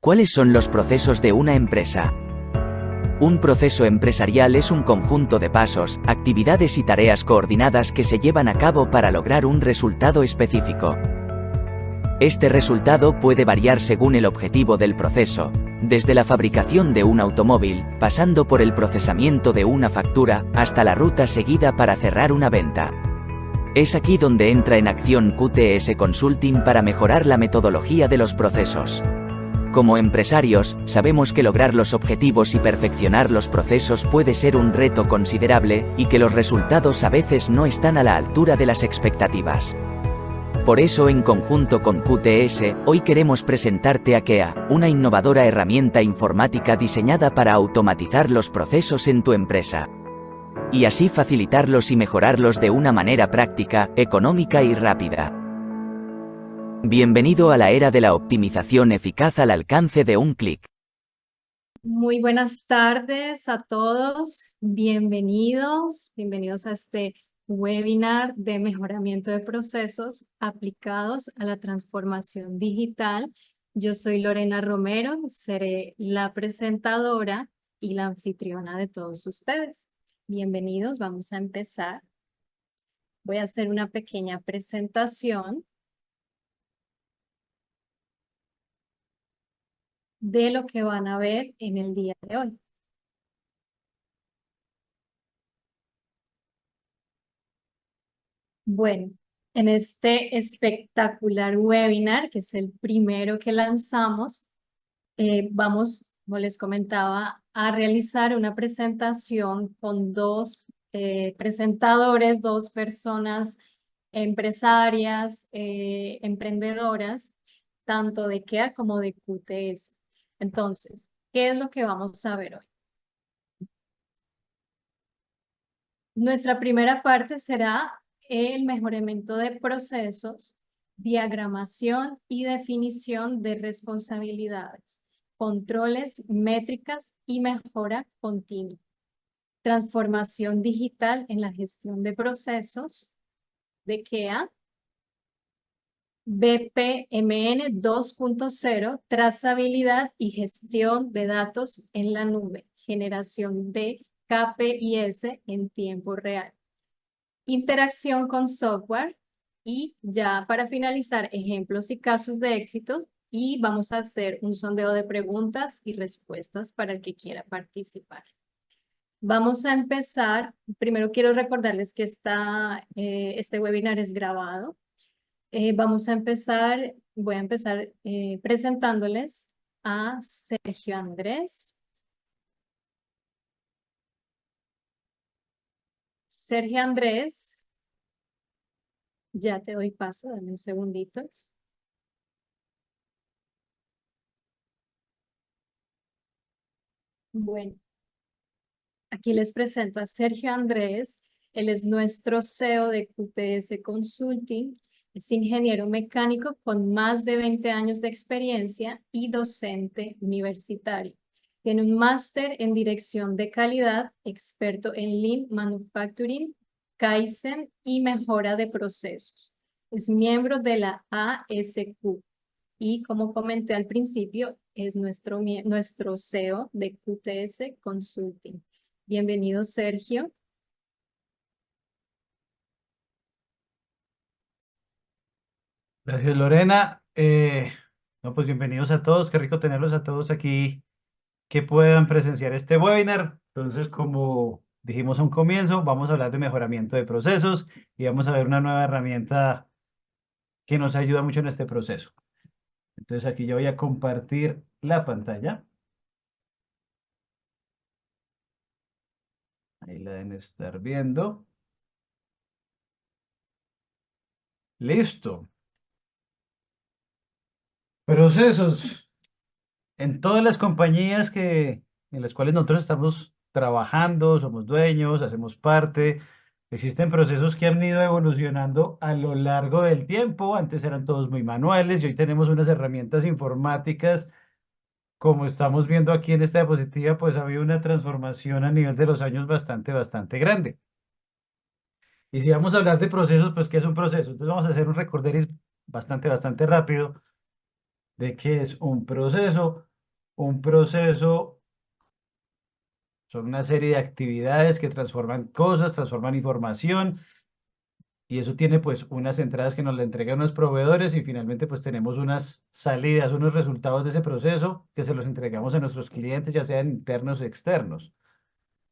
¿Cuáles son los procesos de una empresa? Un proceso empresarial es un conjunto de pasos, actividades y tareas coordinadas que se llevan a cabo para lograr un resultado específico. Este resultado puede variar según el objetivo del proceso, desde la fabricación de un automóvil, pasando por el procesamiento de una factura, hasta la ruta seguida para cerrar una venta. Es aquí donde entra en acción QTS Consulting para mejorar la metodología de los procesos. Como empresarios, sabemos que lograr los objetivos y perfeccionar los procesos puede ser un reto considerable, y que los resultados a veces no están a la altura de las expectativas. Por eso, en conjunto con QTS, hoy queremos presentarte Akea, una innovadora herramienta informática diseñada para automatizar los procesos en tu empresa. Y así facilitarlos y mejorarlos de una manera práctica, económica y rápida. Bienvenido a la era de la optimización eficaz al alcance de un clic. Muy buenas tardes a todos, bienvenidos a este webinar de mejoramiento de procesos aplicados a la transformación digital. Yo soy Lorena Romero, seré la presentadora y la anfitriona de todos ustedes. Bienvenidos, vamos a empezar. Voy a hacer una pequeña presentación de lo que van a ver en el día de hoy. Bueno, en este espectacular webinar, que es el primero que lanzamos, vamos, como les comentaba, a realizar una presentación con dos presentadores, dos personas empresarias, emprendedoras, tanto de KEA como de QTS. Entonces, ¿qué es lo que vamos a ver hoy? Nuestra primera parte será el mejoramiento de procesos, diagramación y definición de responsabilidades, controles, métricas y mejora continua. Transformación digital en la gestión de procesos de KEA. BPMN 2.0, trazabilidad y gestión de datos en la nube, generación de KPIs en tiempo real. Interacción con software y ya para finalizar, ejemplos y casos de éxito, y vamos a hacer un sondeo de preguntas y respuestas para el que quiera participar. Vamos a empezar. Primero quiero recordarles que este webinar es grabado. Voy a empezar presentándoles a Sergio Andrés. Sergio Andrés, ya te doy paso, dame un segundito. Bueno, aquí les presento a Sergio Andrés. Él es nuestro CEO de QTS Consulting. Es ingeniero mecánico con más de 20 años de experiencia y docente universitario. Tiene un máster en dirección de calidad, experto en Lean Manufacturing, Kaizen y mejora de procesos. Es miembro de la ASQ. Y como comenté al principio, es nuestro CEO de QTS Consulting. Bienvenido, Sergio. Gracias, Lorena. No, pues bienvenidos a todos. Qué rico tenerlos a todos aquí que puedan presenciar este webinar. Entonces, como dijimos a un comienzo, vamos a hablar de mejoramiento de procesos y vamos a ver una nueva herramienta que nos ayuda mucho en este proceso. Entonces, aquí yo voy a compartir la pantalla. Ahí la deben estar viendo. Listo. Procesos. En todas las compañías en las cuales nosotros estamos trabajando, somos dueños, hacemos parte, existen procesos que han ido evolucionando a lo largo del tiempo. Antes eran todos muy manuales y hoy tenemos unas herramientas informáticas. Como estamos viendo aquí en esta diapositiva, pues ha habido una transformación a nivel de los años bastante grande. Y si vamos a hablar de procesos, pues ¿qué es un proceso? Entonces vamos a hacer un recorderis bastante rápido de qué es un proceso. un proceso son una serie de actividades que transforman cosas, transforman información, y eso tiene pues unas entradas que nos le entregan los proveedores y finalmente pues tenemos unas salidas, unos resultados de ese proceso que se los entregamos a nuestros clientes, ya sean internos o externos.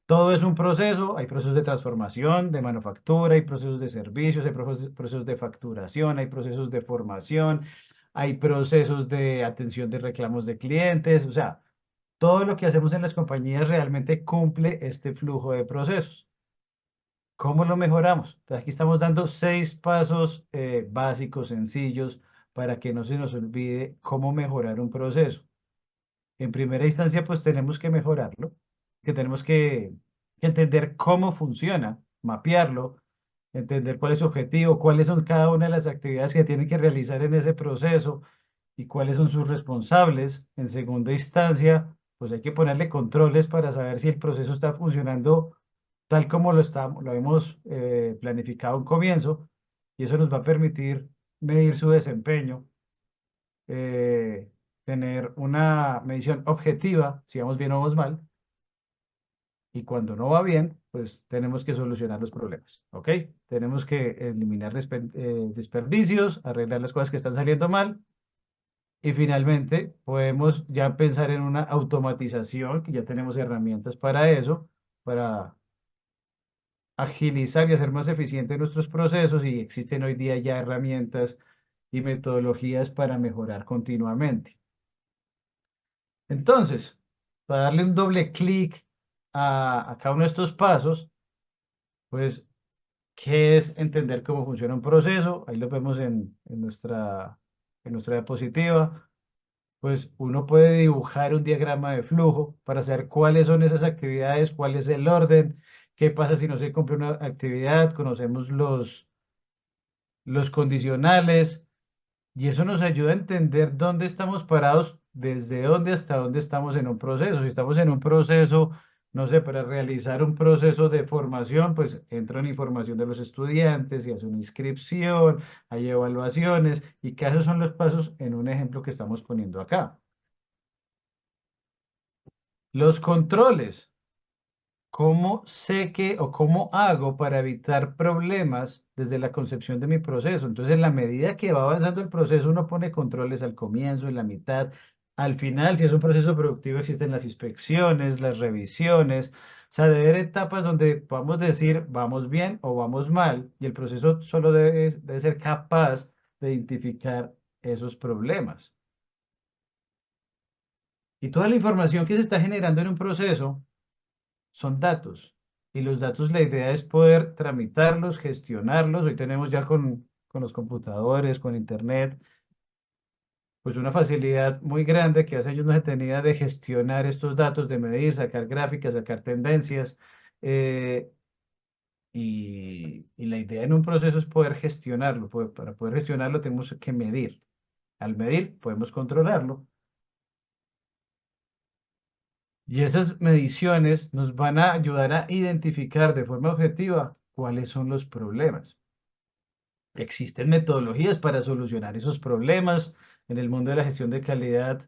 Todo es un proceso, hay procesos de transformación, de manufactura, hay procesos de servicios, hay procesos de facturación, hay procesos de formación, hay procesos de atención de reclamos de clientes, o sea, todo lo que hacemos en las compañías realmente cumple este flujo de procesos. ¿Cómo lo mejoramos? Entonces, aquí estamos dando 6 pasos básicos, sencillos, para que no se nos olvide cómo mejorar un proceso. En primera instancia, pues tenemos que mejorarlo, que tenemos que entender cómo funciona, mapearlo, entender cuál es su objetivo, cuáles son cada una de las actividades que tienen que realizar en ese proceso y cuáles son sus responsables. En segunda instancia, pues hay que ponerle controles para saber si el proceso está funcionando tal como lo hemos planificado en comienzo, y eso nos va a permitir medir su desempeño, eh, tener una medición objetiva, si vamos bien o vamos mal, y cuando no va bien, pues tenemos que solucionar los problemas, ¿ok? Tenemos que eliminar desperdicios, arreglar las cosas que están saliendo mal, y finalmente podemos ya pensar en una automatización, que ya tenemos herramientas para eso, para agilizar y hacer más eficientes nuestros procesos, y existen hoy día ya herramientas y metodologías para mejorar continuamente. Entonces, para darle un doble clic a cada uno de estos pasos, pues, ¿qué es entender cómo funciona un proceso? Ahí lo vemos en nuestra diapositiva. Pues uno puede dibujar un diagrama de flujo para saber cuáles son esas actividades, cuál es el orden, qué pasa si no se cumple una actividad, conocemos los condicionales, y eso nos ayuda a entender dónde estamos parados, desde dónde hasta dónde estamos en un proceso. Si estamos en un proceso, no sé, para realizar un proceso de formación, pues entra en información de los estudiantes y hace una inscripción, hay evaluaciones, y que esos son los pasos en un ejemplo que estamos poniendo acá. Los controles. ¿Cómo sé que o cómo hago para evitar problemas desde la concepción de mi proceso? Entonces, en la medida que va avanzando el proceso, uno pone controles al comienzo, en la mitad, al final. Si es un proceso productivo, existen las inspecciones, las revisiones. O sea, debe haber etapas donde podamos decir vamos bien o vamos mal, y el proceso solo debe ser capaz de identificar esos problemas. Y toda la información que se está generando en un proceso son datos. Y los datos, la idea es poder tramitarlos, gestionarlos. Hoy tenemos ya con los computadores, con Internet, pues una facilidad muy grande que hace años no se tenía de gestionar estos datos, de medir, sacar gráficas, sacar tendencias. eh, y la idea en un proceso es poder gestionarlo. Para poder gestionarlo tenemos que medir. Al medir podemos controlarlo. Y esas mediciones nos van a ayudar a identificar de forma objetiva cuáles son los problemas. Existen metodologías para solucionar esos problemas. En el mundo de la gestión de calidad,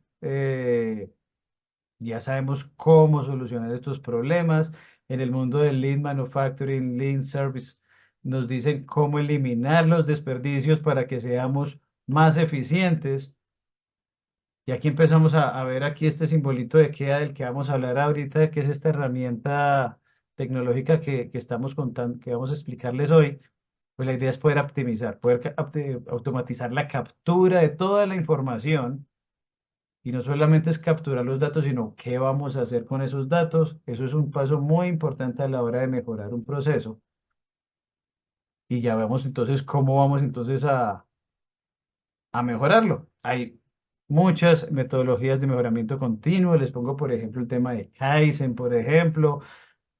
ya sabemos cómo solucionar estos problemas. En el mundo del Lean Manufacturing, Lean Service, nos dicen cómo eliminar los desperdicios para que seamos más eficientes. Y aquí empezamos a ver aquí este simbolito de KEA del que vamos a hablar ahorita, que es esta herramienta tecnológica que estamos contando, que vamos a explicarles hoy. Pues la idea es poder optimizar, poder automatizar la captura de toda la información, y no solamente es capturar los datos, sino qué vamos a hacer con esos datos. Eso es un paso muy importante a la hora de mejorar un proceso. Y ya vemos entonces cómo vamos entonces a mejorarlo. Hay muchas metodologías de mejoramiento continuo. Les pongo, por ejemplo, el tema de Kaizen, por ejemplo.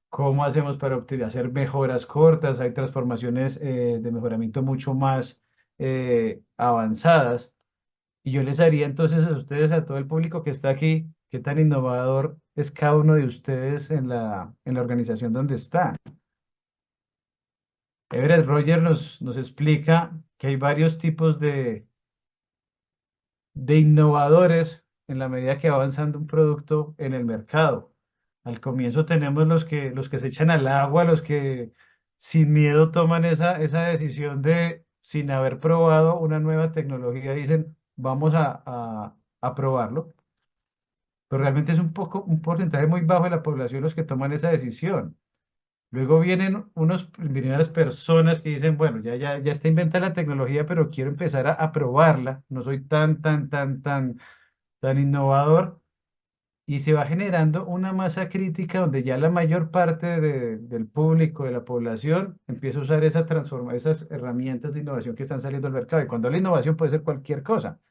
¿Cómo hacemos para hacer mejoras cortas? Hay transformaciones de mejoramiento mucho más avanzadas. Y yo les haría entonces a ustedes, a todo el público que está aquí, qué tan innovador es cada uno de ustedes en la organización donde está. Everett Roger nos explica que hay varios tipos de innovadores en la medida que va avanzando un producto en el mercado. Al comienzo tenemos los que se echan al agua, los que sin miedo toman esa decisión de, sin haber probado una nueva tecnología, dicen, vamos a probarlo. Pero realmente es un porcentaje muy bajo de la población los que toman esa decisión. Luego vienen unas personas que dicen, bueno, ya está inventada la tecnología, pero quiero empezar a probarla. No soy tan innovador. Y se va generando una masa crítica donde ya la mayor parte del público, de la población, empieza a usar esas herramientas de innovación que están saliendo al mercado. Y cuando la innovación puede ser cualquier cosa.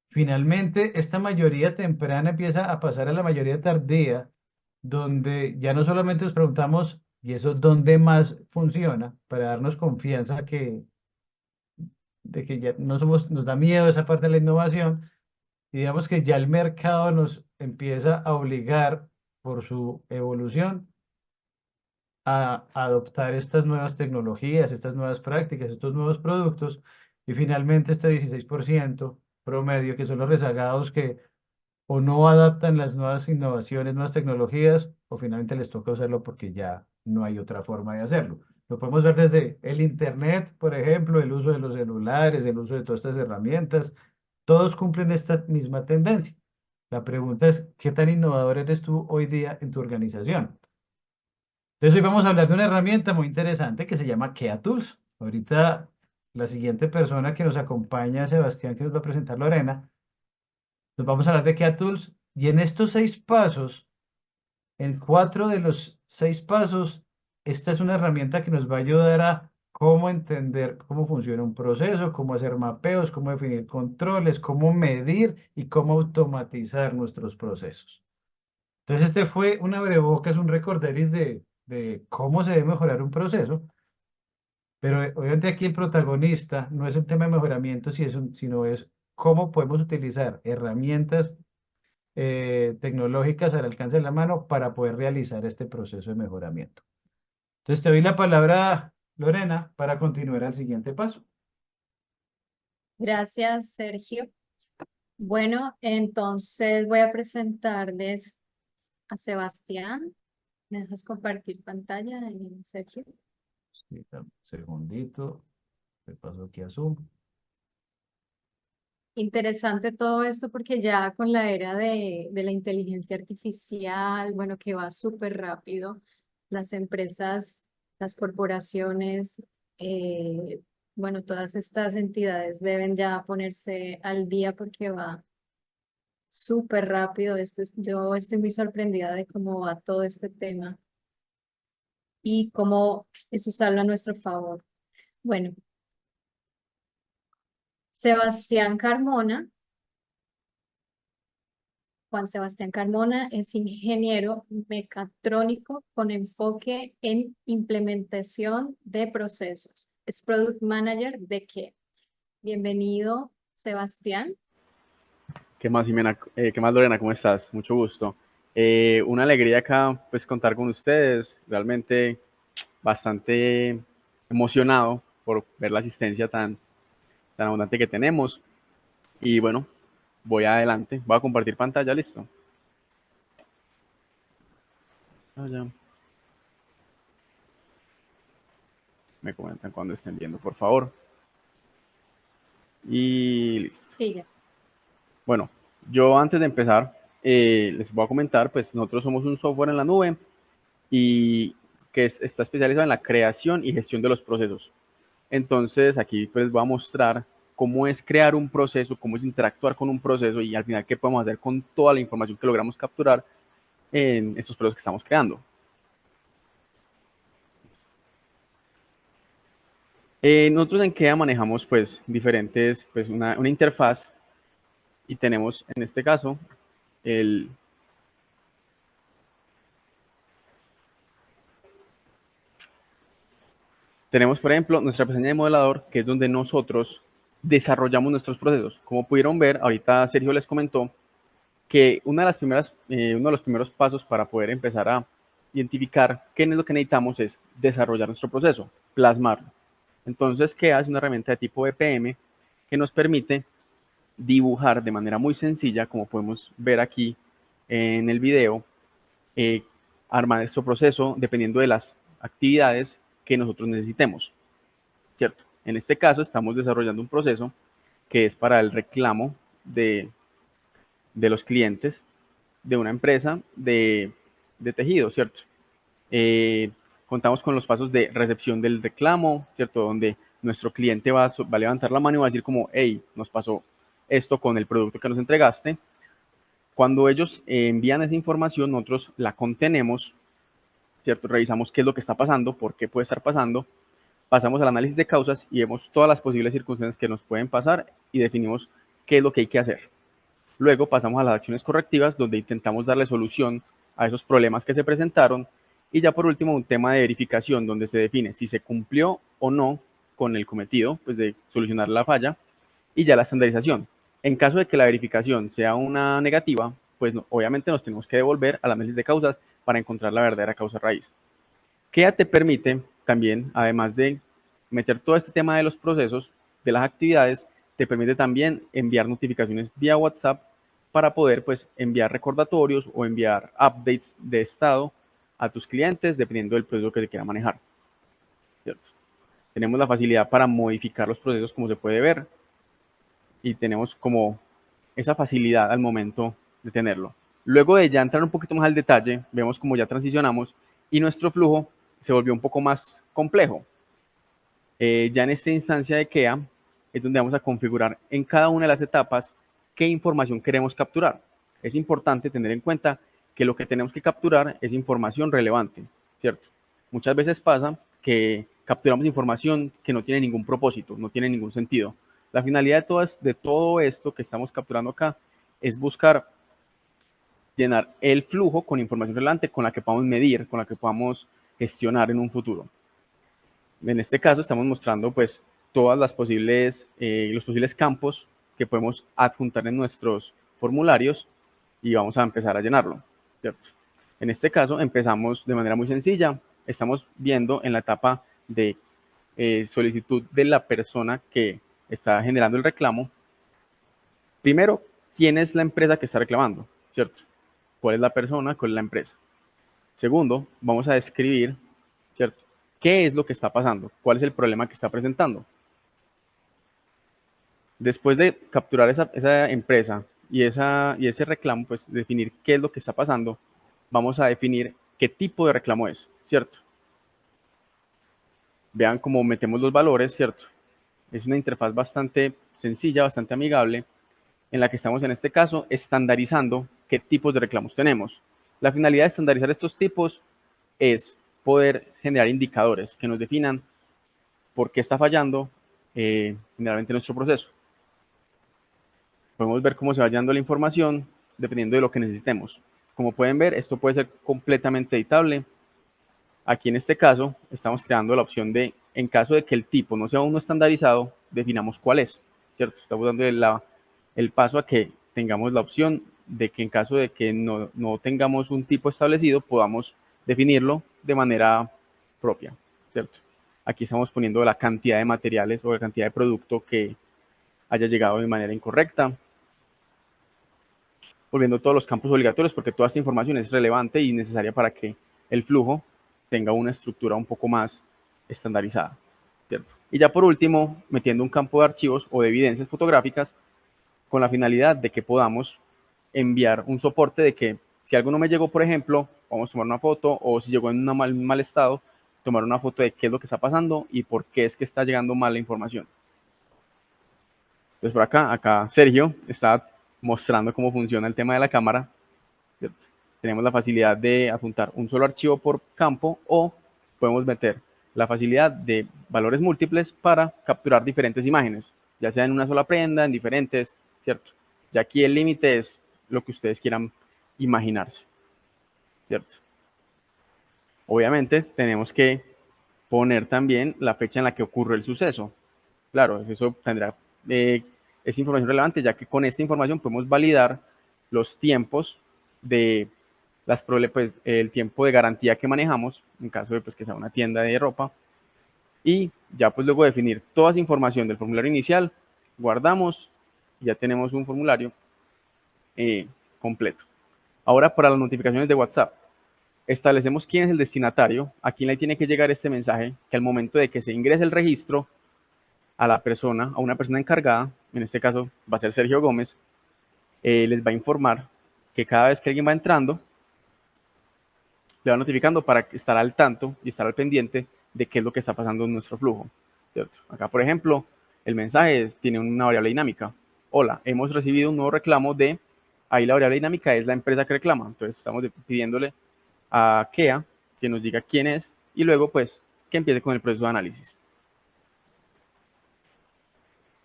Finalmente, esta mayoría temprana empieza a pasar a la mayoría tardía, donde ya no solamente nos preguntamos, ¿y eso dónde más funciona? Para darnos confianza de que ya no somos, nos da miedo esa parte de la innovación, y digamos que ya el mercado nos empieza a obligar por su evolución a adoptar estas nuevas tecnologías, estas nuevas prácticas, estos nuevos productos, y finalmente este 16% promedio, que son los rezagados que o no adaptan las nuevas innovaciones, nuevas tecnologías, o finalmente les toca usarlo porque ya no hay otra forma de hacerlo. Lo podemos ver desde el Internet, por ejemplo, el uso de los celulares, el uso de todas estas herramientas, todos cumplen esta misma tendencia. La pregunta es, ¿qué tan innovador eres tú hoy día en tu organización? Entonces hoy vamos a hablar de una herramienta muy interesante que se llama Kea Tools. Ahorita la siguiente persona que nos acompaña, Sebastián, que nos va a presentar Lorena, nos vamos a hablar de Kea Tools y en estos 6 pasos, en 4 de los 6 pasos, esta es una herramienta que nos va a ayudar a cómo entender cómo funciona un proceso, cómo hacer mapeos, cómo definir controles, cómo medir y cómo automatizar nuestros procesos. Entonces este fue un abrebocas, un recorderis de cómo se debe mejorar un proceso, pero obviamente aquí el protagonista no es el tema de mejoramiento, sino es cómo podemos utilizar herramientas tecnológicas al alcance de la mano para poder realizar este proceso de mejoramiento. Entonces te doy la palabra, Lorena, para continuar al siguiente paso. Gracias, Sergio. Bueno, entonces voy a presentarles a Sebastián. ¿Me dejas compartir pantalla, Sergio? Sí, dame un segundito, te paso aquí a Zoom. Interesante todo esto porque ya con la era de la inteligencia artificial, bueno, que va súper rápido, las empresas, las corporaciones, eh, bueno, todas estas entidades deben ya ponerse al día porque va súper rápido. Yo estoy muy sorprendida de cómo va todo este tema y cómo es usarlo a nuestro favor. Bueno, Sebastián Carmona. Juan Sebastián Carmona es ingeniero mecatrónico con enfoque en implementación de procesos. Es Product Manager de ¿qué? Bienvenido, Sebastián. ¿Qué más, Jimena? ¿Qué más, Lorena? ¿Cómo estás? Mucho gusto. Una alegría acá, pues, contar con ustedes. Realmente bastante emocionado por ver la asistencia tan abundante que tenemos. Y bueno, voy adelante. Voy a compartir pantalla, listo. Ya. Me comentan cuando estén viendo, por favor. Y listo. Sigue. Bueno, yo antes de empezar, les voy a comentar, pues nosotros somos un software en la nube y que está especializado en la creación y gestión de los procesos. Entonces aquí pues voy a mostrar cómo es crear un proceso, cómo es interactuar con un proceso y al final qué podemos hacer con toda la información que logramos capturar en estos procesos que estamos creando. Nosotros en KEA manejamos pues diferentes, pues una interfaz y tenemos en este caso tenemos por ejemplo nuestra pestaña de modelador, que es donde nosotros desarrollamos nuestros procesos. Como pudieron ver, ahorita Sergio les comentó que uno de los primeros pasos para poder empezar a identificar qué es lo que necesitamos es desarrollar nuestro proceso, plasmarlo. Entonces, ¿qué hace una herramienta de tipo BPM que nos permite dibujar de manera muy sencilla, como podemos ver aquí en el video, armar nuestro proceso dependiendo de las actividades que nosotros necesitemos, ¿cierto? En este caso estamos desarrollando un proceso que es para el reclamo de los clientes de una empresa de tejido, ¿cierto? Contamos con los pasos de recepción del reclamo, ¿cierto? Donde nuestro cliente va a levantar la mano y va a decir como, hey, nos pasó esto con el producto que nos entregaste. Cuando ellos envían esa información, nosotros la contenemos, ¿cierto? Revisamos qué es lo que está pasando, por qué puede estar pasando, pasamos al análisis de causas y vemos todas las posibles circunstancias que nos pueden pasar y definimos qué es lo que hay que hacer. Luego pasamos a las acciones correctivas, donde intentamos darle solución a esos problemas que se presentaron. Y ya por último, un tema de verificación, donde se define si se cumplió o no con el cometido, pues de solucionar la falla, y ya la estandarización. En caso de que la verificación sea una negativa, pues obviamente nos tenemos que devolver al análisis de causas para encontrar la verdadera causa raíz. ¿Qué te permite también, además de meter todo este tema de los procesos, de las actividades, te permite también enviar notificaciones vía WhatsApp para poder pues enviar recordatorios o enviar updates de estado a tus clientes dependiendo del proceso que se quiera manejar, ¿cierto? Tenemos la facilidad para modificar los procesos, como se puede ver, y tenemos como esa facilidad al momento de tenerlo. Luego de ya entrar un poquito más al detalle, vemos como ya transicionamos y nuestro flujo se volvió un poco más complejo. Ya en esta instancia de KEA es donde vamos a configurar en cada una de las etapas qué información queremos capturar. Es importante tener en cuenta que lo que tenemos que capturar es información relevante, ¿cierto? Muchas veces pasa que capturamos información que no tiene ningún propósito, no tiene ningún sentido. La finalidad de todo esto que estamos capturando acá es buscar llenar el flujo con información relevante con la que podamos medir, con la que podamos gestionar en un futuro. En este caso estamos mostrando pues todas las posibles, los posibles campos que podemos adjuntar en nuestros formularios y vamos a empezar a llenarlo, ¿cierto? En este caso empezamos de manera muy sencilla. Estamos viendo en la etapa de solicitud de la persona que está generando el reclamo. Primero, ¿quién es la empresa que está reclamando? ¿Cierto? ¿Cuál es la persona? ¿Cuál es la empresa? Segundo, vamos a describir, ¿cierto? ¿Qué es lo que está pasando? ¿Cuál es el problema que está presentando? Después de capturar esa empresa y ese reclamo, pues definir qué es lo que está pasando, vamos a definir qué tipo de reclamo es, ¿cierto? Vean cómo metemos los valores, ¿cierto? Es una interfaz bastante sencilla, bastante amigable, en la que estamos en este caso estandarizando qué tipos de reclamos tenemos. La finalidad de estandarizar estos tipos es poder generar indicadores que nos definan por qué está fallando generalmente nuestro proceso. Podemos ver cómo se va llenando la información dependiendo de lo que necesitemos. Como pueden ver, esto puede ser completamente editable. Aquí en este caso estamos creando la opción de, en caso de que el tipo no sea uno estandarizado, definamos cuál es, ¿cierto? Estamos dando el paso a que tengamos la opción de que en caso de que no tengamos un tipo establecido, podamos definirlo de manera propia, ¿cierto? Aquí estamos poniendo la cantidad de materiales o la cantidad de producto que haya llegado de manera incorrecta. Volviendo todos los campos obligatorios, porque toda esta información es relevante y necesaria para que el flujo tenga una estructura un poco más estandarizada, ¿cierto? Y ya por último, metiendo un campo de archivos o de evidencias fotográficas con la finalidad de que podamos enviar un soporte de que si algo no me llegó, por ejemplo, vamos a tomar una foto, o si llegó en un mal estado, tomar una foto de qué es lo que está pasando y por qué es que está llegando mal la información. Entonces por acá Sergio está mostrando cómo funciona el tema de la cámara, ¿cierto? Tenemos la facilidad de adjuntar un solo archivo por campo o podemos meter la facilidad de valores múltiples para capturar diferentes imágenes, ya sea en una sola prenda, en diferentes, ¿cierto? Ya aquí el límite es lo que ustedes quieran imaginarse, ¿cierto? Obviamente tenemos que poner también la fecha en la que ocurrió el suceso. Claro, eso tendrá es información relevante, ya que con esta información podemos validar los tiempos de pues, el tiempo de garantía que manejamos, en caso de pues, que sea una tienda de ropa, y ya pues luego definir toda esa información del formulario inicial, guardamos y ya tenemos un formulario completo. Ahora, para las notificaciones de WhatsApp, establecemos quién es el destinatario, a quién le tiene que llegar este mensaje, que al momento de que se ingrese el registro a la persona, a una persona encargada, en este caso va a ser Sergio Gómez, les va a informar que cada vez que alguien va entrando, le va notificando para estar al tanto y estar al pendiente de qué es lo que está pasando en nuestro flujo, ¿cierto? Acá, por ejemplo, el mensaje tiene una variable dinámica. Hola, hemos recibido un nuevo reclamo de, ahí la variable dinámica es la empresa que reclama, entonces estamos pidiéndole a Kea que nos diga quién es y luego pues que empiece con el proceso de análisis.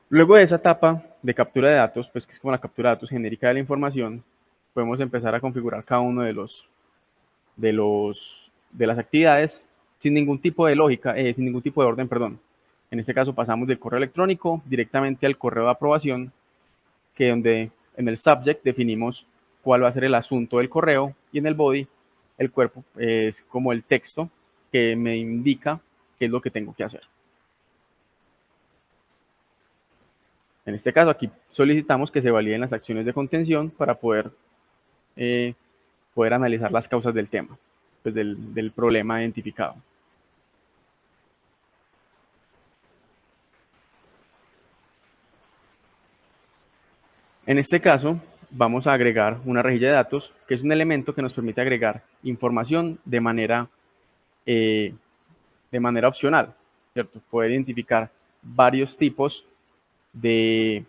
Luego de esa etapa de captura de datos, pues que es como la captura de datos genérica de la información, podemos empezar a configurar cada uno de las actividades sin ningún tipo de lógica, sin ningún tipo de orden, perdón. En este caso pasamos del correo electrónico directamente al correo de aprobación, que donde en el subject definimos cuál va a ser el asunto del correo y en el body el cuerpo es como el texto que me indica qué es lo que tengo que hacer. En este caso aquí solicitamos que se validen las acciones de contención para poder analizar las causas del tema, pues del problema identificado. En este caso, vamos a agregar una rejilla de datos, que es un elemento que nos permite agregar información de manera opcional, ¿cierto? Poder identificar varios tipos de,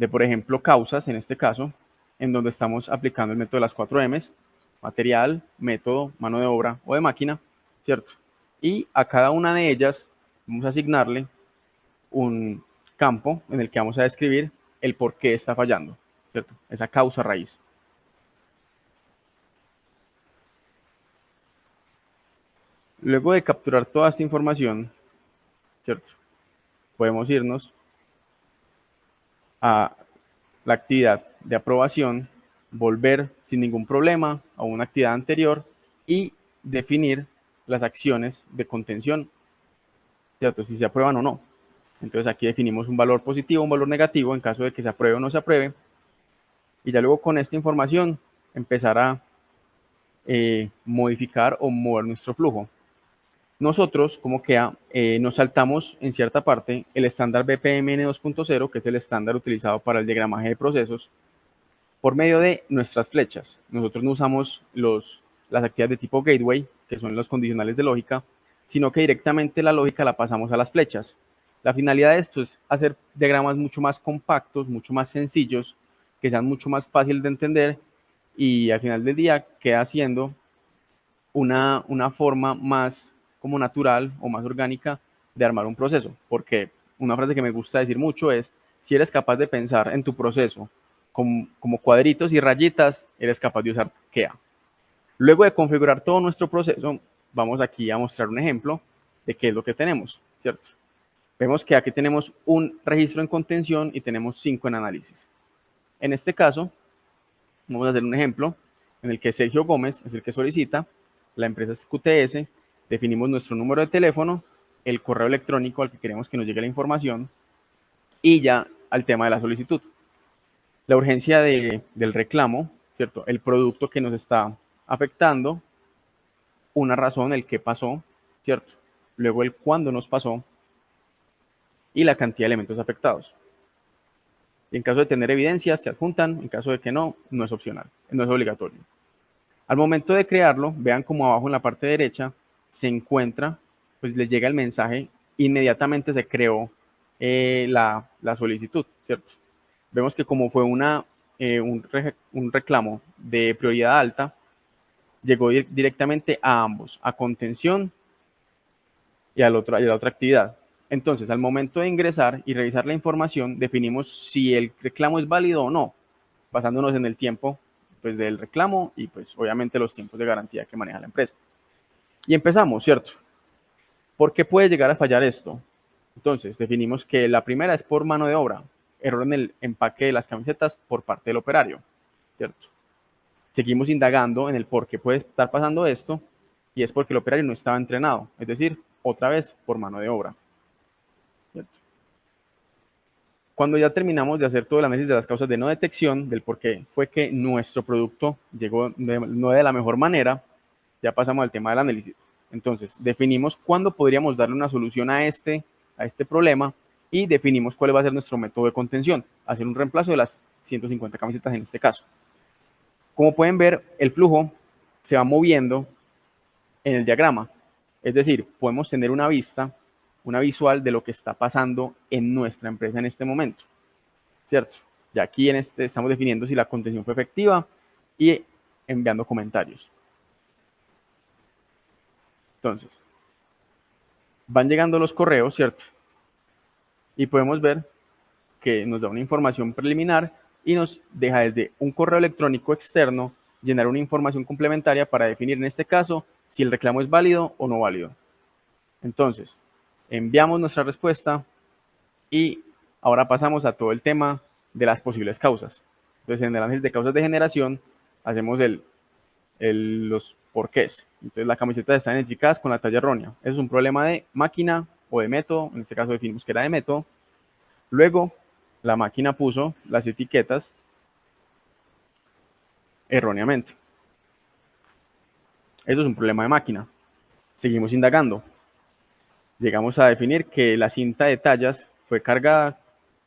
por ejemplo, causas, en este caso, en donde estamos aplicando el método de las 4 M's, material, método, mano de obra o de máquina, ¿cierto? Y a cada una de ellas vamos a asignarle un campo en el que vamos a describir el por qué está fallando, ¿cierto? Esa causa raíz. Luego de capturar toda esta información, ¿cierto? Podemos irnos a la actividad de aprobación, volver sin ningún problema a una actividad anterior y definir las acciones de contención, ¿cierto? Si se aprueban o no. Entonces aquí definimos un valor positivo, un valor negativo en caso de que se apruebe o no se apruebe. Y ya luego con esta información empezar a modificar o mover nuestro flujo. Nosotros, como queda, nos saltamos en cierta parte el estándar BPMN 2.0, que es el estándar utilizado para el diagramaje de procesos, por medio de nuestras flechas. Nosotros no usamos las actividades de tipo gateway, que son los condicionales de lógica, sino que directamente la lógica la pasamos a las flechas. La finalidad de esto es hacer diagramas mucho más compactos, mucho más sencillos, que sean mucho más fáciles de entender y al final del día queda siendo una forma más como natural o más orgánica de armar un proceso. Porque una frase que me gusta decir mucho es, si eres capaz de pensar en tu proceso como cuadritos y rayitas, eres capaz de usar KEA. Luego de configurar todo nuestro proceso, vamos aquí a mostrar un ejemplo de qué es lo que tenemos, ¿cierto? Vemos que aquí tenemos un registro en contención y tenemos 5 en análisis. En este caso, vamos a hacer un ejemplo en el que Sergio Gómez es el que solicita, la empresa es QTS, definimos nuestro número de teléfono, el correo electrónico al que queremos que nos llegue la información y ya al tema de la solicitud. La urgencia del reclamo, ¿cierto? El producto que nos está afectando, una razón, el qué pasó, ¿cierto? Luego el cuándo nos pasó y la cantidad de elementos afectados. Y en caso de tener evidencias, se adjuntan. En caso de que no, no es opcional, no es obligatorio. Al momento de crearlo, vean como abajo en la parte derecha se encuentra, pues les llega el mensaje, inmediatamente se creó la solicitud, ¿cierto? Vemos que como fue un reclamo de prioridad alta, llegó directamente a ambos, a contención y a la otra actividad. Entonces, al momento de ingresar y revisar la información, definimos si el reclamo es válido o no, basándonos en el tiempo pues, del reclamo y pues obviamente los tiempos de garantía que maneja la empresa. Y empezamos, ¿cierto? ¿Por qué puede llegar a fallar esto? Entonces, definimos que la primera es por mano de obra, error en el empaque de las camisetas por parte del operario, ¿cierto? Seguimos indagando en el por qué puede estar pasando esto y es porque el operario no estaba entrenado, es decir, otra vez por mano de obra, ¿cierto? Cuando ya terminamos de hacer todo el análisis de las causas de no detección, del por qué fue que nuestro producto llegó no de la mejor manera, ya pasamos al tema del análisis. Entonces, definimos cuándo podríamos darle una solución a este problema y definimos cuál va a ser nuestro método de contención, hacer un reemplazo de las 150 camisetas en este caso. Como pueden ver, el flujo se va moviendo en el diagrama. Es decir, podemos tener una visual de lo que está pasando en nuestra empresa en este momento, ¿cierto? Ya aquí estamos definiendo si la contención fue efectiva y enviando comentarios. Entonces, van llegando los correos, ¿cierto? Y podemos ver que nos da una información preliminar y nos deja desde un correo electrónico externo llenar una información complementaria para definir en este caso si el reclamo es válido o no válido. Entonces, enviamos nuestra respuesta y ahora pasamos a todo el tema de las posibles causas. Entonces, en el análisis de causas de generación, hacemos los porqués. Entonces, las camisetas están identificadas con la talla errónea. Eso es un problema de máquina o de método. En este caso, definimos que era de método. Luego, la máquina puso las etiquetas erróneamente. Eso es un problema de máquina. Seguimos indagando. Llegamos a definir que la cinta de tallas fue cargada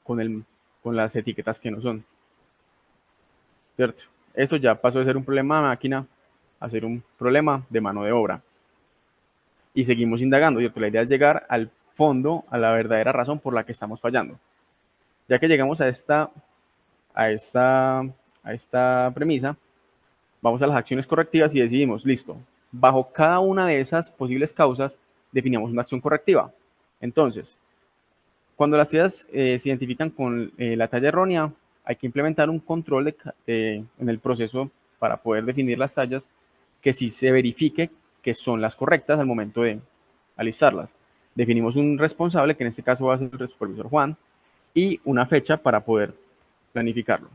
con las etiquetas que no son. ¿Cierto? Esto ya pasó de ser un problema de máquina a ser un problema de mano de obra. Y seguimos indagando, ¿cierto? La idea es llegar al fondo, a la verdadera razón por la que estamos fallando. Ya que llegamos a esta premisa, vamos a las acciones correctivas y decidimos, listo, bajo cada una de esas posibles causas definimos una acción correctiva. Entonces, cuando las tallas se identifican con la talla errónea, hay que implementar un control en el proceso para poder definir las tallas que sí se verifique que son las correctas al momento de alistarlas. Definimos un responsable, que en este caso va a ser el supervisor Juan, y una fecha para poder planificarlo.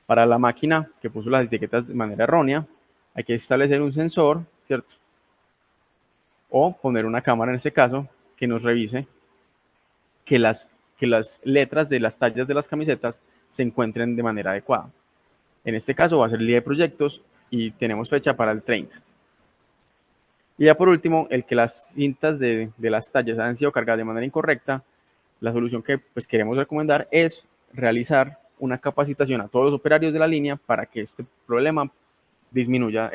Para la máquina que puso las etiquetas de manera errónea, hay que establecer un sensor, ¿cierto? O poner una cámara en este caso que nos revise que las letras de las tallas de las camisetas se encuentren de manera adecuada. En este caso va a ser el día de proyectos y tenemos fecha para el 30. Y ya por último, el que las cintas de las tallas han sido cargadas de manera incorrecta, la solución que pues queremos recomendar es realizar una capacitación a todos los operarios de la línea para que este problema disminuya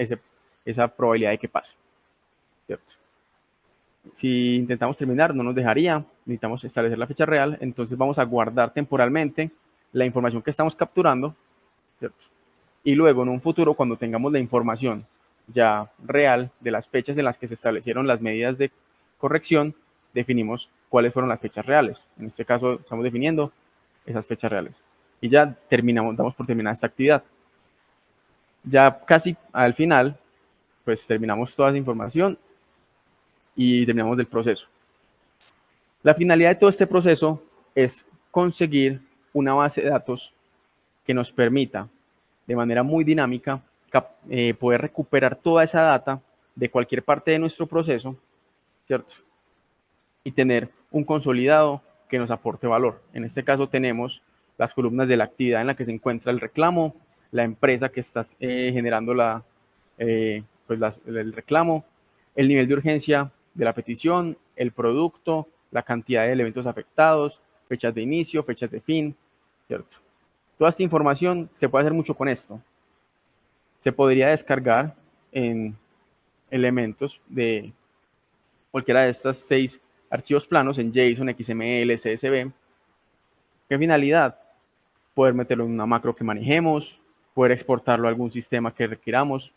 esa probabilidad de que pase, ¿cierto? Si intentamos terminar, no nos dejaría, necesitamos establecer la fecha real, entonces vamos a guardar temporalmente la información que estamos capturando, ¿cierto? Y luego en un futuro, cuando tengamos la información ya real de las fechas en las que se establecieron las medidas de corrección, definimos cuáles fueron las fechas reales. En este caso estamos definiendo esas fechas reales. Y ya damos por terminada esta actividad. Ya casi al final, pues terminamos toda esa información y terminamos del proceso. La finalidad de todo este proceso es conseguir una base de datos que nos permita de manera muy dinámica poder recuperar toda esa data de cualquier parte de nuestro proceso, ¿cierto? Y tener un consolidado que nos aporte valor. En este caso tenemos las columnas de la actividad en la que se encuentra el reclamo, la empresa que está generando el reclamo, el nivel de urgencia de la petición, el producto, la cantidad de elementos afectados, fechas de inicio, fechas de fin, ¿cierto? Toda esta información se puede hacer mucho con esto. Se podría descargar en elementos de cualquiera de estas 6 archivos planos en JSON, XML, CSV. ¿Qué finalidad? Poder meterlo en una macro que manejemos, poder exportarlo a algún sistema que requiramos,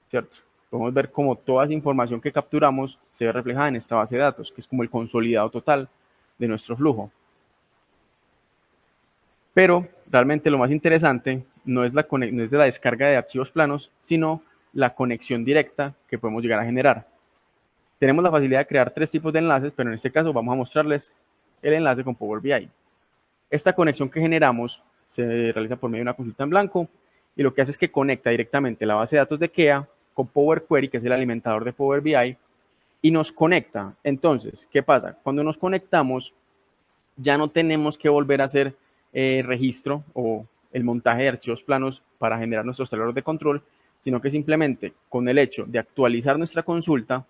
¿cierto? Podemos ver cómo toda esa información que capturamos se ve reflejada en esta base de datos, que es como el consolidado total de nuestro flujo. Pero realmente lo más interesante no es de la descarga de archivos planos, sino la conexión directa que podemos llegar a generar. Tenemos la facilidad de crear 3 tipos de enlaces, pero en este caso vamos a mostrarles el enlace con Power BI. Esta conexión que generamos se realiza por medio de una consulta en blanco y lo que hace es que conecta directamente la base de datos de KEA con Power Query, que es el alimentador de Power BI, y nos conecta. Entonces, ¿qué pasa? Cuando nos conectamos, ya no tenemos que volver a hacer registro o el montaje de archivos planos para generar nuestros tableros de control, sino que simplemente con el hecho de actualizar nuestra consulta,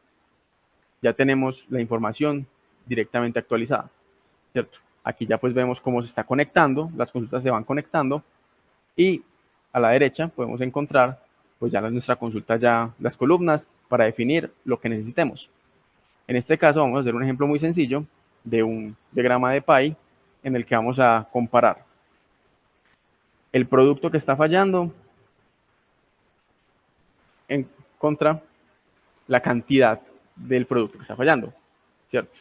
ya tenemos la información directamente actualizada, ¿cierto? Aquí ya pues vemos cómo se está conectando, las consultas se van conectando y a la derecha podemos encontrar pues ya nuestra consulta, ya las columnas para definir lo que necesitemos. En este caso vamos a hacer un ejemplo muy sencillo de un diagrama de pie en el que vamos a comparar el producto que está fallando en contra la cantidad del producto que está fallando, ¿cierto?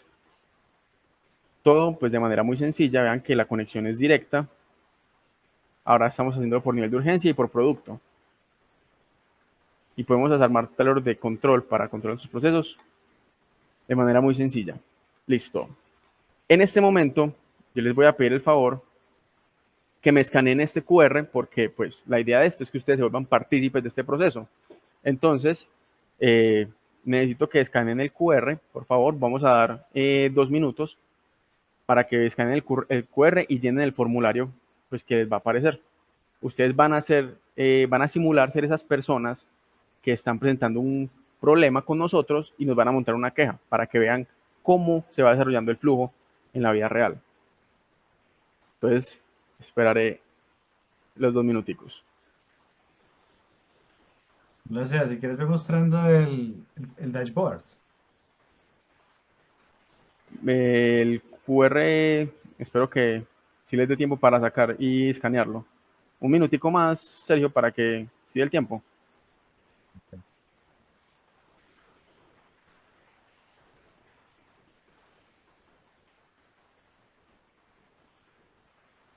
Todo pues de manera muy sencilla, vean que la conexión es directa. Ahora estamos haciendo por nivel de urgencia y por producto. Y podemos armar tableros de control para controlar sus procesos de manera muy sencilla. Listo. En este momento, yo les voy a pedir el favor que me escaneen este QR porque pues la idea de esto es que ustedes se vuelvan partícipes de este proceso. Entonces, necesito que escaneen el QR, por favor, vamos a dar 2 minutos para que escaneen el QR y llenen el formulario pues, que les va a aparecer. Ustedes van a simular ser esas personas que están presentando un problema con nosotros y nos van a montar una queja para que vean cómo se va desarrollando el flujo en la vida real. Entonces, esperaré los 2 minuticos. No sé, si quieres ve mostrando el dashboard. El QR, espero que sí les dé tiempo para sacar y escanearlo. Un minutico más, Sergio, para que sí dé el tiempo.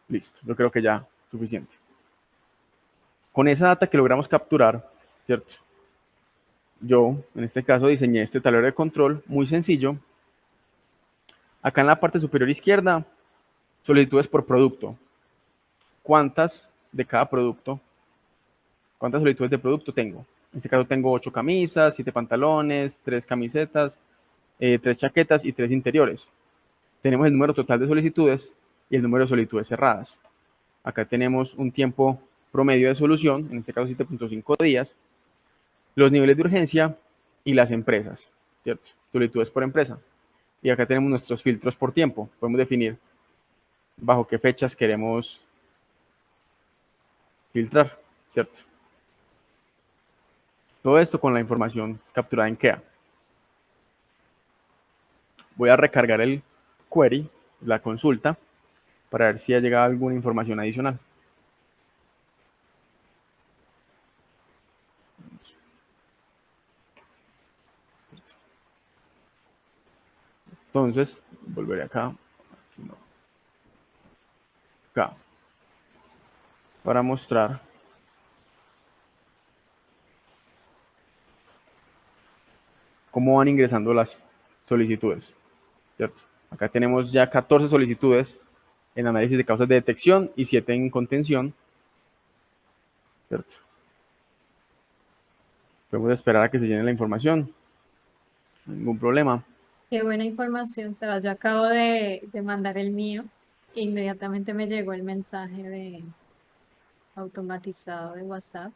Listo, yo creo que ya suficiente. Con esa data que logramos capturar, ¿cierto? Yo, en este caso, diseñé este tablero de control muy sencillo. Acá en la parte superior izquierda, solicitudes por producto. ¿Cuántas de cada producto? ¿Cuántas solicitudes de producto tengo? En este caso tengo 8 camisas, 7 pantalones, 3 camisetas, 3 chaquetas y 3 interiores. Tenemos el número total de solicitudes y el número de solicitudes cerradas. Acá tenemos un tiempo promedio de solución, en este caso 7.5 días, los niveles de urgencia y las empresas, ¿cierto? Solicitudes por empresa. Y acá tenemos nuestros filtros por tiempo. Podemos definir bajo qué fechas queremos filtrar, ¿cierto? Todo esto con la información capturada en KEA. Voy a recargar el query, la consulta, para ver si ha llegado alguna información adicional. Entonces, volveré acá, acá, para mostrar cómo van ingresando las solicitudes, ¿cierto? Acá tenemos ya 14 solicitudes en análisis de causas de detección y 7 en contención, ¿cierto? Podemos esperar a que se llene la información, ningún problema. Qué buena información, Sebas. Yo acabo de mandar el mío. Inmediatamente me llegó el mensaje de automatizado de WhatsApp.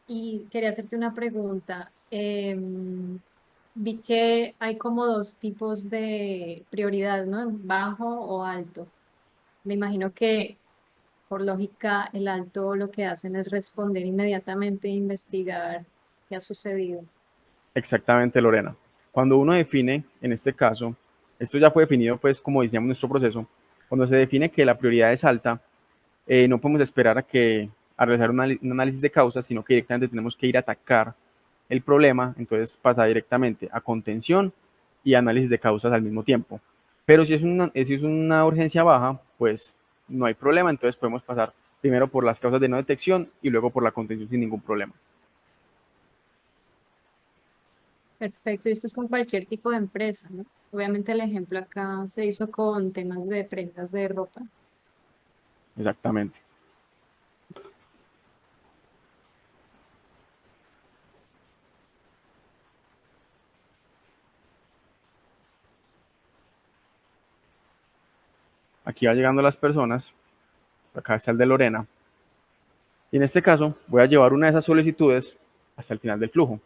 Y quería hacerte una pregunta. Vi que hay como dos tipos de prioridad, ¿no? Bajo o alto. Me imagino que por lógica el alto lo que hacen es responder inmediatamente e investigar qué ha sucedido. Exactamente, Lorena. Cuando uno define, en este caso, esto ya fue definido, pues, como decíamos en nuestro proceso, cuando se define que la prioridad es alta, no podemos esperar a realizar un análisis de causas, sino que directamente tenemos que ir a atacar el problema, entonces pasa directamente a contención y análisis de causas al mismo tiempo. Pero si es una urgencia baja, pues no hay problema, entonces podemos pasar primero por las causas de no detección y luego por la contención sin ningún problema. Perfecto, y esto es con cualquier tipo de empresa, ¿no? Obviamente el ejemplo acá se hizo con temas de prendas de ropa. Exactamente. Aquí va llegando las personas. Acá está el de Lorena. Y en este caso voy a llevar una de esas solicitudes hasta el final del flujo.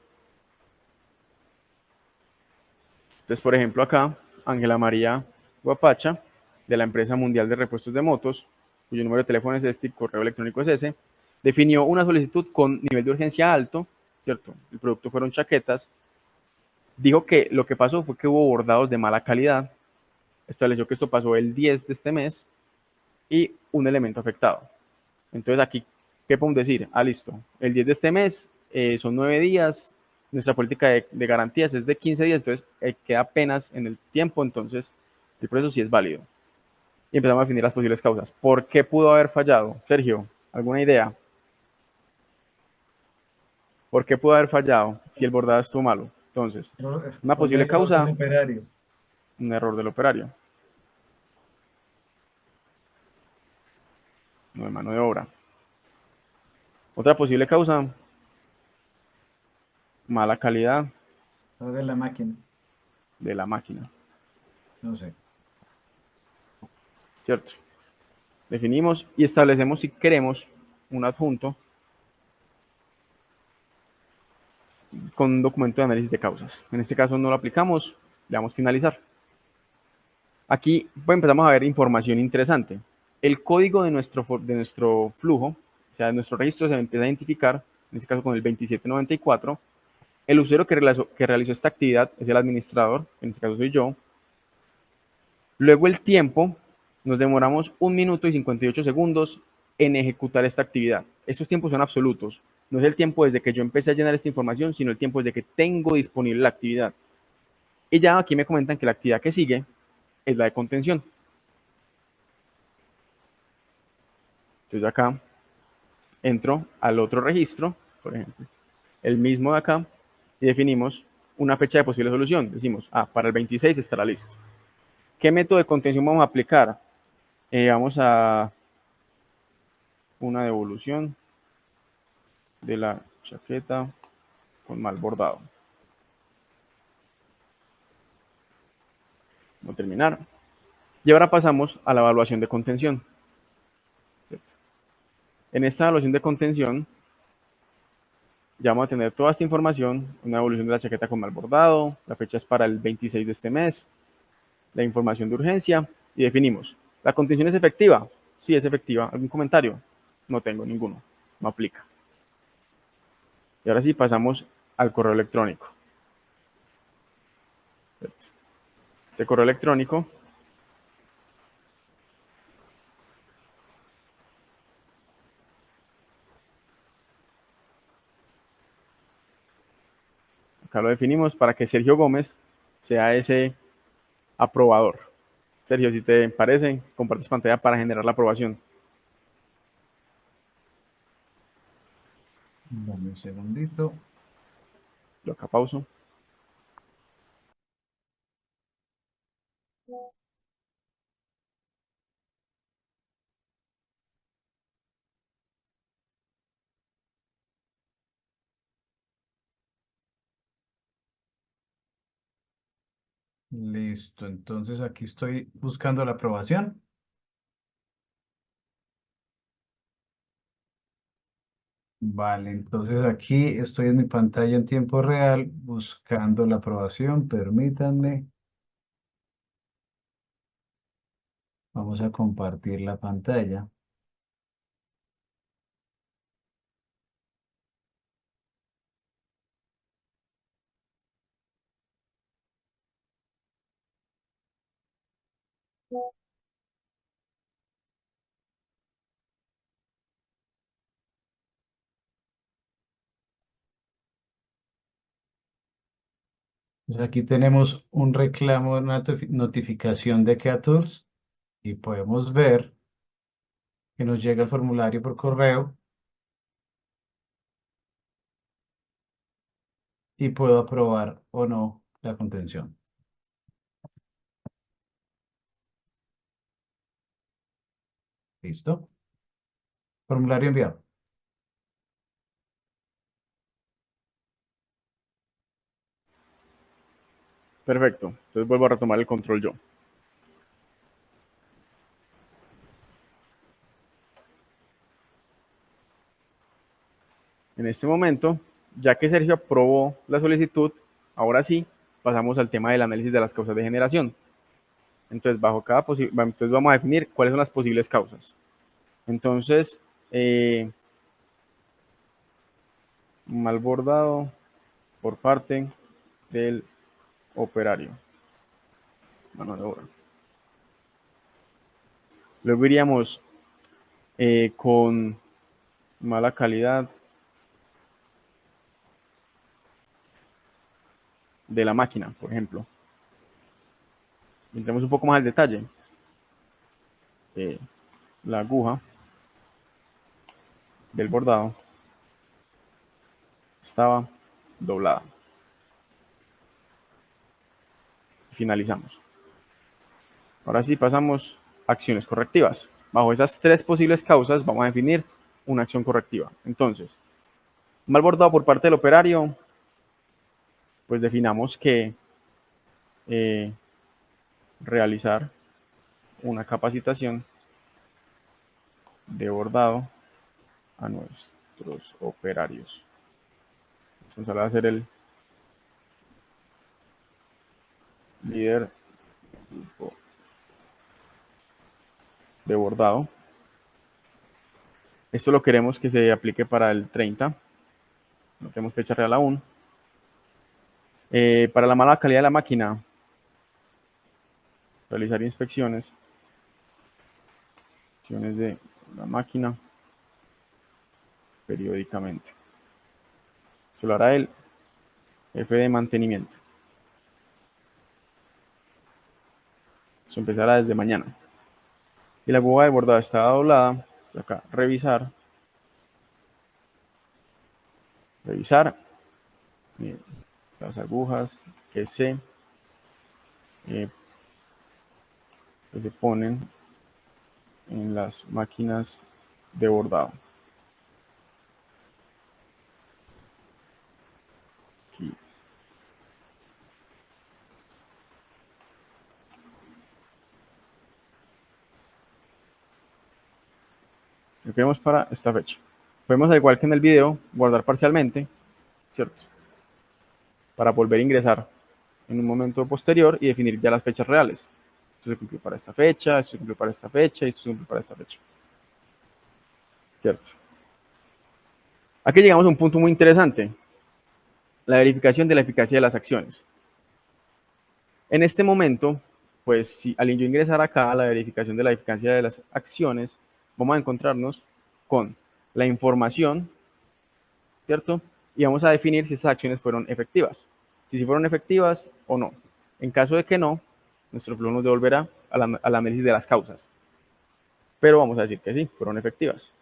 Entonces, por ejemplo, acá, Ángela María Guapacha, de la empresa mundial de repuestos de motos, cuyo número de teléfono es este y correo electrónico es ese, definió una solicitud con nivel de urgencia alto, ¿cierto? El producto fueron chaquetas. Dijo que lo que pasó fue que hubo bordados de mala calidad. Estableció que esto pasó el 10 de este mes y un elemento afectado. Entonces aquí, ¿qué podemos decir? Ah, listo. El 10 de este mes son 9 días. Nuestra política de garantías es de 15 días, entonces queda apenas en el tiempo, entonces el proceso sí es válido. Y empezamos a definir las posibles causas. ¿Por qué pudo haber fallado? Sergio, ¿alguna idea? ¿Por qué pudo haber fallado si el bordado estuvo malo? Entonces, una Por posible error del causa, operario. un error del operario, no de mano de obra. Otra posible causa, mala calidad No de la máquina. de la máquina, No sé. ¿cierto? Definimos y establecemos si queremos un adjunto con un documento de análisis de causas. En este caso no lo aplicamos, le damos finalizar. Aquí pues, empezamos a ver información interesante. El código de nuestro flujo, o sea, de nuestro registro se empieza a identificar, en este caso con el 2794. El usuario que realizó esta actividad es el administrador, en este caso soy yo. Luego el tiempo, nos demoramos 1 minuto y 58 segundos en ejecutar esta actividad. Estos tiempos son absolutos. No es el tiempo desde que yo empecé a llenar esta información, sino el tiempo desde que tengo disponible la actividad. Y ya aquí me comentan que la actividad que sigue es la de contención. Entonces acá entro al otro registro, por ejemplo, el mismo de acá, y definimos una fecha de posible solución. Decimos, para el 26 estará listo. ¿Qué método de contención vamos a aplicar? Vamos a una devolución de la chaqueta con mal bordado. Vamos a terminar. Y ahora pasamos a la evaluación de contención. ¿Cierto? En esta evaluación de contención ya vamos a tener toda esta información, una evolución de la chaqueta con mal bordado, la fecha es para el 26 de este mes, la información de urgencia y definimos. ¿La contención es efectiva? Sí, es efectiva. ¿Algún comentario? No tengo ninguno. No aplica. Y ahora sí pasamos al correo electrónico. ¿Cierto? Este correo electrónico acá lo definimos para que Sergio Gómez sea ese aprobador. Sergio, si te parece, compartes pantalla para generar la aprobación. Dame un segundito. Yo acá pauso. Listo. Entonces aquí estoy buscando la aprobación. Vale, entonces aquí estoy en mi pantalla en tiempo real buscando la aprobación. Permítanme. Vamos a compartir la pantalla. Entonces aquí tenemos un reclamo, una notificación de KeaTools y podemos ver que nos llega el formulario por correo y puedo aprobar o no la contención. ¿Listo? Formulario enviado. Perfecto. Entonces vuelvo a retomar el control yo. este momento, ya que Sergio aprobó la solicitud, ahora sí, pasamos al tema del análisis de las causas de generación. Entonces, entonces vamos a definir cuáles son las posibles causas. Entonces, mal bordado por parte del operario. Mano de obra. Luego iríamos con mala calidad de la máquina, por ejemplo. Entremos un poco más al detalle. La aguja del bordado estaba doblada. Finalizamos. Ahora sí pasamos a acciones correctivas. Bajo esas tres posibles causas vamos a definir una acción correctiva. Entonces, mal bordado por parte del operario, pues definamos que realizar una capacitación de bordado a nuestros operarios. Entonces va a ser el líder grupo de bordado. Esto lo queremos que se aplique para el 30. No tenemos fecha real aún. Para la mala calidad de la máquina, realizar inspecciones de la máquina periódicamente. Eso lo hará el jefe de mantenimiento. Eso empezará desde mañana. Y la aguja de bordado está doblada. Acá, revisar. Las agujas que se ponen en las máquinas de bordado. Aquí. Lo queremos para esta fecha. Podemos, al igual que en el video, guardar parcialmente, ¿cierto? Para volver a ingresar en un momento posterior y definir ya las fechas reales. Esto se cumplió para esta fecha, esto se cumplió para esta fecha y esto se cumplió para esta fecha. ¿Cierto? Aquí llegamos a un punto muy interesante. La verificación de la eficacia de las acciones. En este momento, pues si al yo ingresar acá a la verificación de la eficacia de las acciones, vamos a encontrarnos con la información, ¿cierto? Y vamos a definir si esas acciones fueron efectivas. Si fueron efectivas o no. En caso de que no, nuestro flujo nos devolverá al análisis de las causas. Pero vamos a decir que sí, fueron efectivas.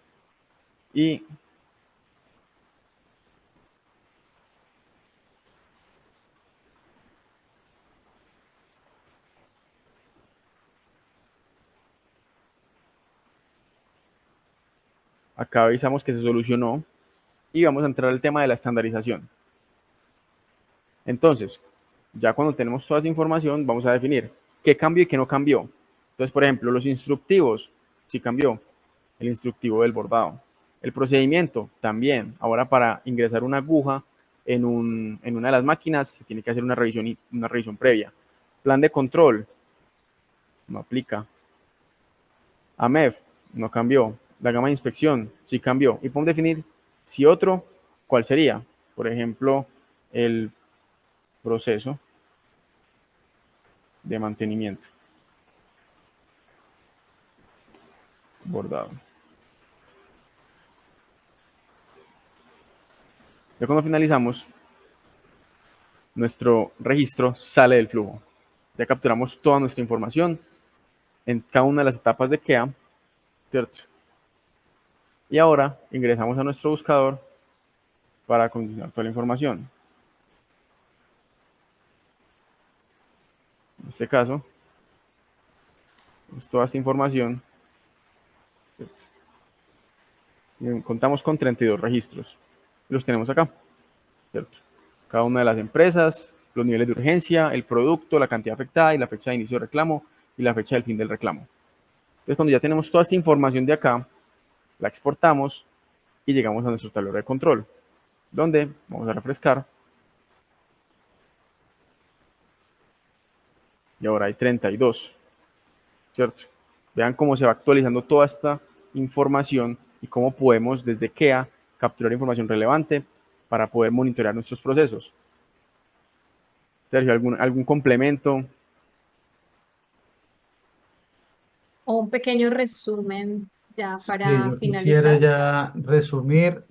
Y acá avisamos que se solucionó y vamos a entrar al tema de la estandarización. Entonces, ya cuando tenemos toda esa información, vamos a definir qué cambió y qué no cambió. Entonces, por ejemplo, los instructivos, sí cambió, el instructivo del bordado. El procedimiento también. Ahora, para ingresar una aguja en una de las máquinas, se tiene que hacer una revisión previa. Plan de control, no aplica. AMEF, no cambió. La gama de inspección, sí cambió. Y podemos definir si otro, ¿cuál sería? Por ejemplo, el proceso de mantenimiento. Bordado. Ya cuando finalizamos, nuestro registro sale del flujo. Ya capturamos toda nuestra información en cada una de las etapas de KEA, ¿cierto? Y ahora ingresamos a nuestro buscador para condicionar toda la información. En este caso, pues, toda esta información, ¿cierto? Y contamos con 32 registros. Los tenemos acá, ¿cierto? Cada una de las empresas, los niveles de urgencia, el producto, la cantidad afectada y la fecha de inicio del reclamo y la fecha del fin del reclamo. Entonces, cuando ya tenemos toda esta información de acá, la exportamos y llegamos a nuestro tablero de control. donde vamos a refrescar. Y ahora hay 32, ¿cierto? Vean cómo se va actualizando toda esta información y cómo podemos desde KEA capturar información relevante para poder monitorear nuestros procesos. Sergio, ¿algún complemento? O un pequeño resumen ya Sí, para yo quisiera finalizar. ya resumir.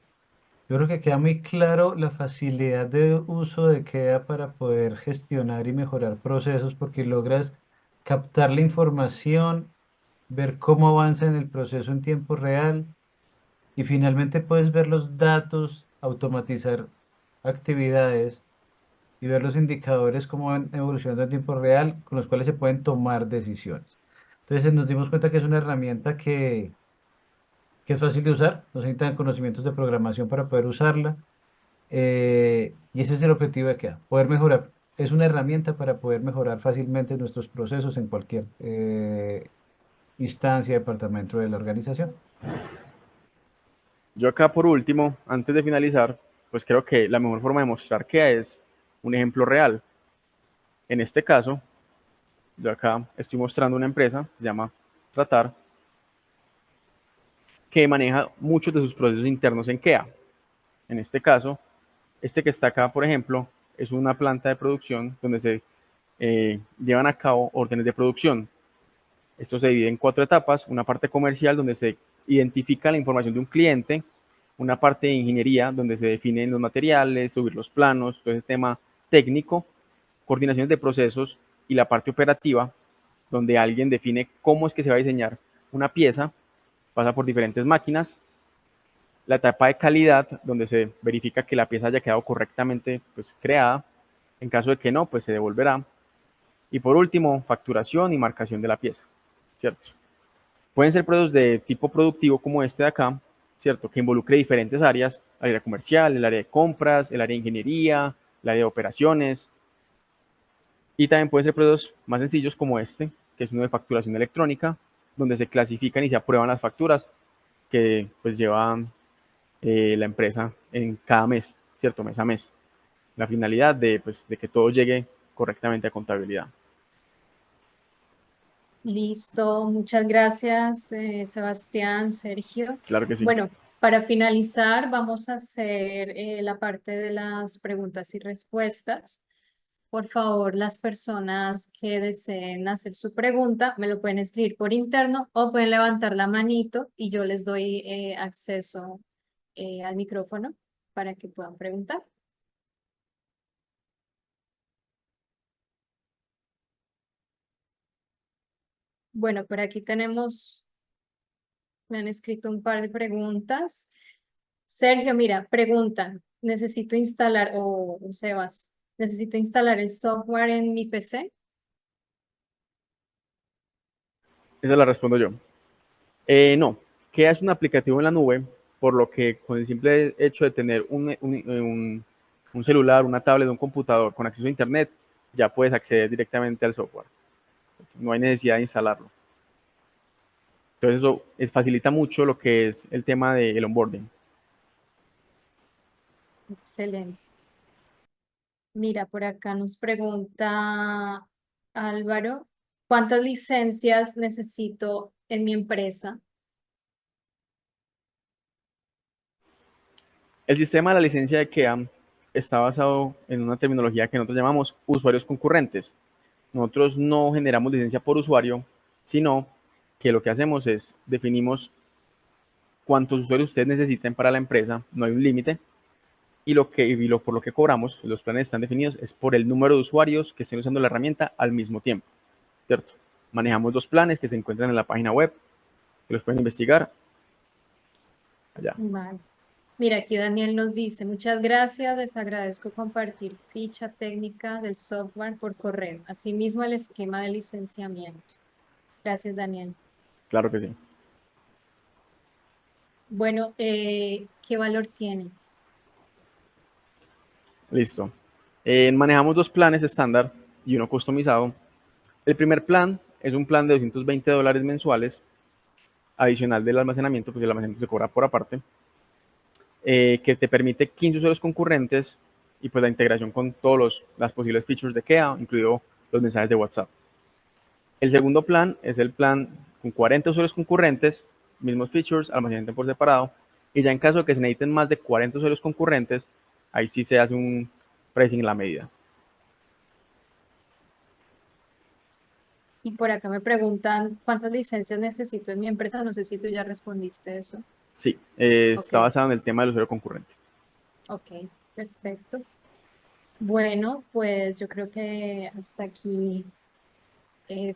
Yo creo que queda muy claro la facilidad de uso de KEA para poder gestionar y mejorar procesos porque logras captar la información, ver cómo avanza en el proceso en tiempo real y finalmente puedes ver los datos, automatizar actividades y ver los indicadores cómo van evolucionando en tiempo real con los cuales se pueden tomar decisiones. Entonces nos dimos cuenta que es una herramienta que es fácil de usar, no se necesitan conocimientos de programación para poder usarla. Y ese es el objetivo de KEA, poder mejorar. Es una herramienta para poder mejorar fácilmente nuestros procesos en cualquier instancia, departamento de la organización. Yo acá por último, antes de finalizar, pues creo que la mejor forma de mostrar KEA es un ejemplo real. En este caso, yo acá estoy mostrando una empresa que se llama Tratar, que maneja muchos de sus procesos internos en KEA. En este caso, este que está acá, por ejemplo, es una planta de producción donde se llevan a cabo órdenes de producción. Esto se divide en 4 etapas: una parte comercial donde se identifica la información de un cliente, una parte de ingeniería donde se definen los materiales, subir los planos, todo ese tema técnico, coordinaciones de procesos, y la parte operativa donde alguien define cómo es que se va a diseñar una pieza, pasa por diferentes máquinas, la etapa de calidad donde se verifica que la pieza haya quedado correctamente pues, creada, en caso de que no, pues se devolverá, y por último, facturación y marcación de la pieza, ¿cierto? Pueden ser procesos de tipo productivo como este de acá, ¿cierto? Que involucre diferentes áreas: el área comercial, el área de compras, el área de ingeniería, el área de operaciones. Y también pueden ser procesos más sencillos como este, que es uno de facturación electrónica, donde se clasifican y se aprueban las facturas que pues lleva la empresa en cada mes, ¿cierto? Mes a mes. La finalidad de, pues, de que todo llegue correctamente a contabilidad. Listo, muchas gracias, Sebastián, Sergio. Claro que sí. Bueno, para finalizar, vamos a hacer la parte de las preguntas y respuestas. Por favor, las personas que deseen hacer su pregunta me lo pueden escribir por interno o pueden levantar la manito y yo les doy acceso al micrófono para que puedan preguntar. Bueno, por aquí tenemos, me han escrito un par de preguntas. Sergio, mira, preguntan, necesito instalar, o Sebas, necesito instalar el software en mi PC. Esa la respondo yo. No, que es un aplicativo en la nube, por lo que con el simple hecho de tener un celular, una tablet, un computador con acceso a Internet, ya puedes acceder directamente al software. No hay necesidad de instalarlo. Entonces eso facilita mucho lo que es el tema del onboarding. Excelente. Mira, por acá nos pregunta Álvaro, ¿cuántas licencias necesito en mi empresa? El sistema de la licencia de KEA está basado en una terminología que nosotros llamamos usuarios concurrentes. Nosotros no generamos licencia por usuario, sino que lo que hacemos es definimos cuántos usuarios ustedes necesiten para la empresa, no hay un límite, y por lo que cobramos, los planes están definidos, es por el número de usuarios que estén usando la herramienta al mismo tiempo, ¿cierto? Manejamos 2 planes que se encuentran en la página web, que los pueden investigar allá. Vale. Mira, aquí Daniel nos dice, muchas gracias, les agradezco compartir ficha técnica del software por correo, asimismo el esquema de licenciamiento. Gracias, Daniel. Claro que sí. Bueno, ¿qué valor tiene? Listo. Manejamos 2 planes estándar y uno customizado. El primer plan es un plan de $220 mensuales, adicional del almacenamiento, pues el almacenamiento se cobra por aparte. que te permite 15 usuarios concurrentes y pues la integración con todas las posibles features de Kea, incluido los mensajes de WhatsApp. El segundo plan es el plan con 40 usuarios concurrentes, mismos features, almacenamiento por separado, y ya en caso de que se necesiten más de 40 usuarios concurrentes, ahí sí se hace un pricing en la medida. Y por acá me preguntan cuántas licencias necesito en mi empresa. No sé si tú ya respondiste eso. Sí, está Ok. basado en el tema del usuario concurrente. Ok, perfecto. Bueno, pues yo creo que hasta aquí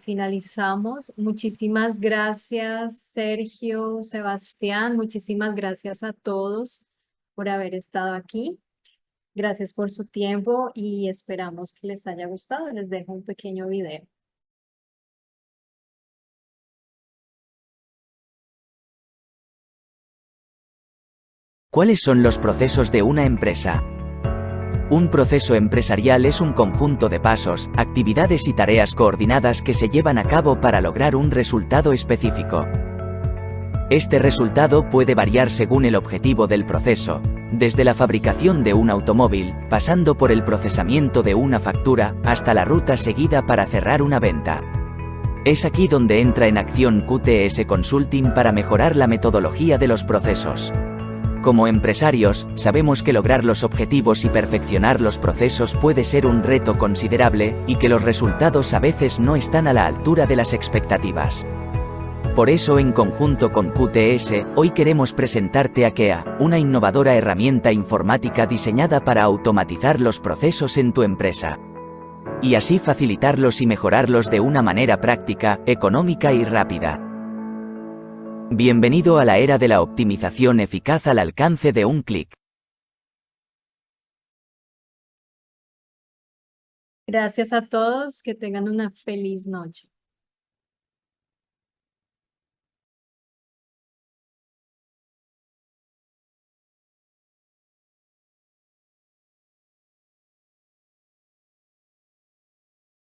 finalizamos. Muchísimas gracias, Sergio, Sebastián. Muchísimas gracias a todos por haber estado aquí. Gracias por su tiempo y esperamos que les haya gustado. Les dejo un pequeño video. ¿Cuáles son los procesos de una empresa? Un proceso empresarial es un conjunto de pasos, actividades y tareas coordinadas que se llevan a cabo para lograr un resultado específico. Este resultado puede variar según el objetivo del proceso, desde la fabricación de un automóvil, pasando por el procesamiento de una factura, hasta la ruta seguida para cerrar una venta. Es aquí donde entra en acción QTS Consulting para mejorar la metodología de los procesos. Como empresarios, sabemos que lograr los objetivos y perfeccionar los procesos puede ser un reto considerable, y que los resultados a veces no están a la altura de las expectativas. Por eso, en conjunto con QTS, hoy queremos presentarte a Kea, una innovadora herramienta informática diseñada para automatizar los procesos en tu empresa. Y así facilitarlos y mejorarlos de una manera práctica, económica y rápida. Bienvenido a la era de la optimización eficaz al alcance de un clic. Gracias a todos, que tengan una feliz noche.